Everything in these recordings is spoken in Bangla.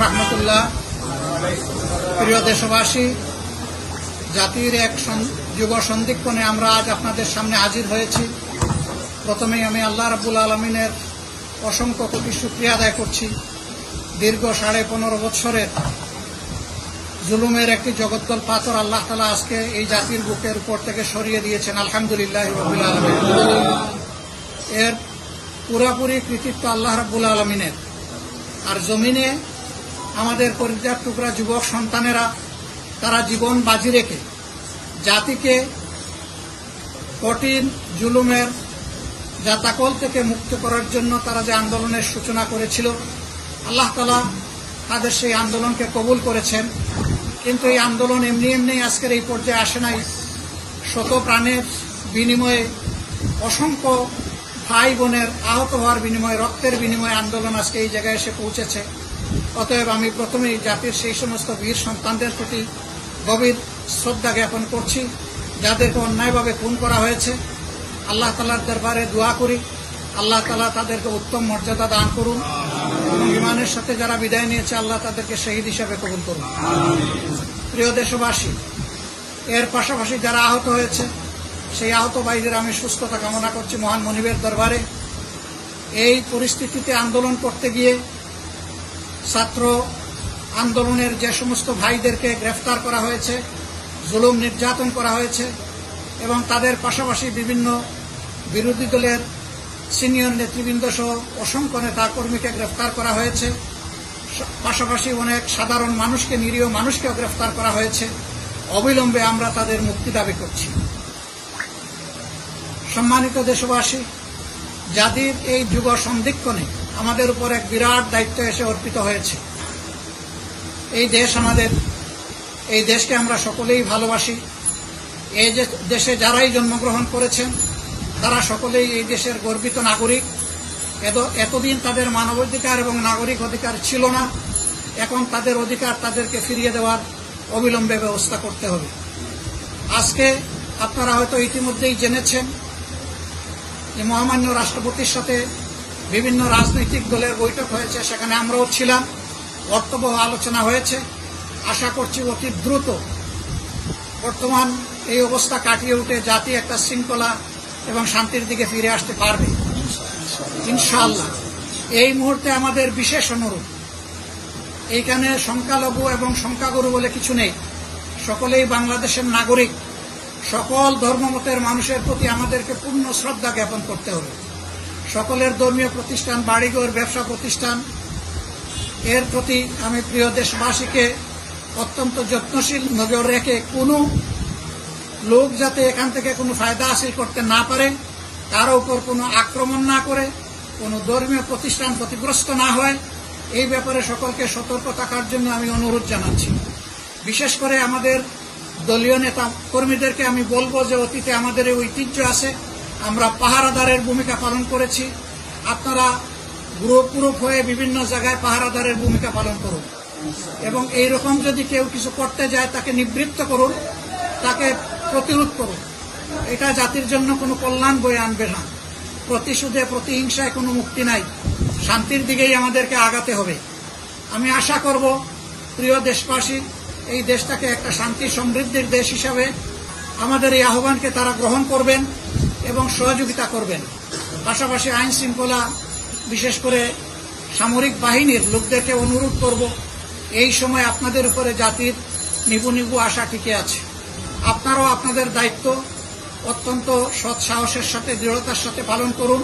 রহমতুল্লাহ। প্রিয় দেশবাসী, জাতির এক যুব সন্ধিক্ষণে আমরা আজ আপনাদের সামনে হাজির হয়েছি। প্রথমেই আমি আল্লাহ রাব্বুল আলামিনের অসংখ্য কোটি শুকরিয়া আদায় করছি। দীর্ঘ 15.5 বছরের জুলুমের একটি জগদ্দল পাথর আল্লাহ তাআলা আজকে এই জাতির বুকের উপর থেকে সরিয়ে দিয়েছেন। আলহামদুলিল্লাহ রাব্বিল আলামিন। এর পুরোপুরি কৃতিত্ব আল্লাহ রাব্বুল আলামিনের। আর জমিনে আমাদের কলিজার টুকরা যুবক সন্তানেরা তারা জীবন বাজি রেখে জাতিকে কঠিন জুলুমের জাতাকল থেকে মুক্ত করার জন্য তারা যে আন্দোলনের সূচনা করেছিল, আল্লাহ তাআলা তাদের সেই আন্দোলনকে কবুল করেছেন। কিন্তু এই আন্দোলন এমনি এমনি আজকের এই পর্যায়ে আসে নাই। শত প্রাণের বিনিময়ে, অসংখ্য ভাই বোনের আহত হওয়ার বিনিময়ে, রক্তের বিনিময়ে আন্দোলন আজকে এই জায়গায় এসে পৌঁছেছে। অতএব আমি প্রথমেই জাতির সেই সমস্ত বীর সন্তানদের প্রতি গভীর শ্রদ্ধা জ্ঞাপন করছি যাদেরকে অন্যায়ভাবে খুন করা হয়েছে। আল্লাহ তাআলার দরবারে দোয়া করি আল্লাহ তাআলা তাদেরকে উত্তম মর্যাদা দান করুন এবং ঈমানের সাথে যারা বিদায় নিয়েছে আল্লাহ তাদেরকে শহীদ হিসাবে কবুল করুন। প্রিয় দেশবাসী, এর পাশাপাশি যারা আহত হয়েছে সেই আহত ভাইদের আমি সুস্থতা কামনা করছি মহান মনিবের দরবারে। এই পরিস্থিতিতে আন্দোলন করতে গিয়ে ছাত্র আন্দোলনের যে সমস্ত ভাইদেরকে গ্রেফতার করা হয়েছে, জুলুম নির্যাতন করা হয়েছে এবং তাদের পাশাপাশি বিভিন্ন বিরোধী দলের সিনিয়র নেতৃবৃন্দ সহ অসংখ্য নেতা কর্মীকে গ্রেফতার করা হয়েছে। পাশাপাশি অনেক সাধারণ মানুষকে, নিরীহ মানুষকেও গ্রেফতার করা হয়েছে। অবিলম্বে আমরা তাদের মুক্তি দাবি করছি। সম্মানিত দেশবাসী, জাতির এই যুব সন্ধিক্ষণে আমাদের উপর এক বিরাট দায়িত্ব এসে অর্পিত হয়েছে। এই দেশ আমাদের, এই দেশকে আমরা সকলেই ভালোবাসি। এই দেশে যারাই জন্মগ্রহণ করেছেন তারা সকলেই এই দেশের গর্বিত নাগরিক। এতদিন তাদের মানবাধিকার এবং নাগরিক অধিকার ছিল না, এখন তাদের অধিকার তাদেরকে ফিরিয়ে দেওয়ার অবিলম্বে ব্যবস্থা করতে হবে। আজকে আপনারা হয়তো ইতিমধ্যেই জেনেছেন যে মহামান্য রাষ্ট্রপতির সাথে বিভিন্ন রাজনৈতিক দলের বৈঠক হয়েছে, সেখানে আমরাও ছিলাম। অর্থবহ আলোচনা হয়েছে। আশা করছি অতি দ্রুত বর্তমান এই অবস্থা কাটিয়ে উঠে জাতি একটা শৃঙ্খলা এবং শান্তির দিকে ফিরে আসতে পারবে ইনশাআল্লাহ। এই মুহূর্তে আমাদের বিশেষ অনুরোধ, এইখানে সংখ্যালঘু এবং সংখ্যাগুরু বলে কিছু নেই, সকলেই বাংলাদেশের নাগরিক। সকল ধর্মমতের মানুষের প্রতি আমাদেরকে পূর্ণ শ্রদ্ধা জ্ঞাপন করতে হবে। সকলের ধর্মীয় প্রতিষ্ঠান, বাড়িঘর, ব্যবসা প্রতিষ্ঠান, এর প্রতি আমি প্রিয় দেশবাসীকে অত্যন্ত যত্নশীল নজর রেখে কোনো লোক যাতে এখান থেকে কোনো ফায়দা হাসিল করতে না পারে, তার উপর কোনো আক্রমণ না করে, কোনো ধর্মীয় প্রতিষ্ঠান ক্ষতিগ্রস্ত না হয়, এই ব্যাপারে সকলকে সতর্ক থাকার জন্য আমি অনুরোধ জানাচ্ছি। বিশেষ করে আমাদের দলীয় নেতা কর্মীদেরকে আমি বলবো যে অতীতে আমাদের এই ঐতিহ্য আছে, আমরা পাহারাদারের ভূমিকা পালন করেছি। আপনারা গ্রুপ হয়ে বিভিন্ন জায়গায় পাহারাদারের ভূমিকা পালন করুন এবং এইরকম যদি কেউ কিছু করতে যায় তাকে নিবৃত্ত করুন, তাকে প্রতিরোধ করুন। এটা জাতির জন্য কোনো কল্যাণ বয়ে আনবে না। প্রতিশোধে, প্রতিহিংসায় কোনো মুক্তি নাই। শান্তির দিকেই আমাদেরকে আগাতে হবে। আমি আশা করব প্রিয় দেশবাসী, এই দেশটাকে একটা শান্তি সমৃদ্ধির দেশ হিসাবে আমাদের এই আহ্বানকে তারা গ্রহণ করবেন এবং সহযোগিতা করবেন। পাশাপাশি আইন শৃঙ্খলা, বিশেষ করে সামরিক বাহিনীর লোকদেরকে অনুরোধ করব, এই সময় আপনাদের উপরে জাতির নিবু নিবু আশা টিকে আছে। আপনারাও আপনাদের দায়িত্ব অত্যন্ত সৎ সাহসের সাথে, দৃঢ়তার সাথে পালন করুন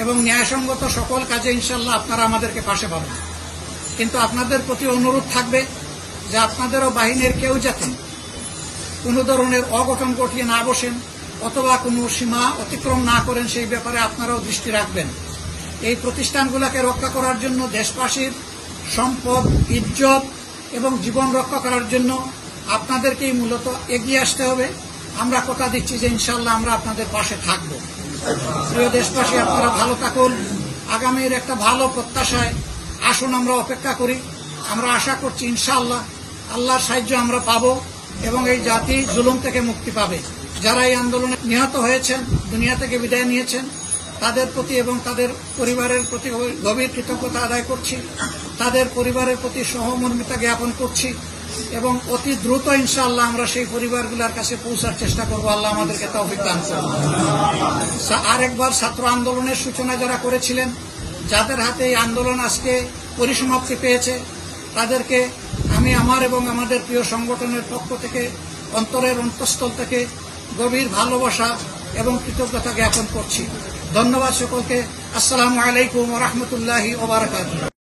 এবং ন্যায়সঙ্গত সকল কাজে ইনশাল্লাহ আপনারা আমাদেরকে পাশে পাবেন। কিন্তু আপনাদের প্রতি অনুরোধ থাকবে যে আপনাদেরও বাহিনীর কেউ যাতে কোনো ধরনের অঘটন ঘটিয়ে না বসেন অথবা কোনো সীমা অতিক্রম না করেন, সেই ব্যাপারে আপনারাও দৃষ্টি রাখবেন। এই প্রতিষ্ঠানগুলোকে রক্ষা করার জন্য, দেশবাসীর সম্পদ, ইজ্জত এবং জীবন রক্ষা করার জন্য আপনাদেরকেই মূলত এগিয়ে আসতে হবে। আমরা কথা দিচ্ছি যে ইনশাআল্লাহ আমরা আপনাদের পাশে থাকব। প্রিয় দেশবাসী, আপনারা ভালো থাকুন। আগামীর একটা ভালো প্রত্যাশায় আসুন আমরা অপেক্ষা করি। আমরা আশা করছি ইনশাআল্লাহ আল্লাহর সাহায্য আমরা পাব এবং এই জাতি জুলুম থেকে মুক্তি পাবে। যারা এই আন্দোলনে নিহত হয়েছেন, দুনিয়া থেকে বিদায় নিয়েছেন, তাদের প্রতি এবং তাদের পরিবারের প্রতি গভীর কৃতজ্ঞতা আদায় করছি। তাদের পরিবারের প্রতি সহমর্মিতা জ্ঞাপন করছি এবং অতি দ্রুত ইনশাআল্লাহ আমরা সেই পরিবারগুলোর কাছে পৌঁছার চেষ্টা করব। আল্লাহ আমাদেরকে তৌফিক দান করুন। আরেকবার ছাত্র আন্দোলনের সূচনা যারা করেছিলেন, যাদের হাতে এই আন্দোলন আজকে পরিসমাপ্তি পেয়েছে, তাদেরকে আমি আমার এবং আমাদের প্রিয় সংগঠনের পক্ষ থেকে অন্তরের অন্তঃস্থল থেকে গভীর ভালোবাসা এবং কৃতজ্ঞতা জ্ঞাপন করছি। ধন্যবাদ সকলকে। আসসালামু আলাইকুম ওয়া রাহমাতুল্লাহি ওয়া বারাকাতুহু।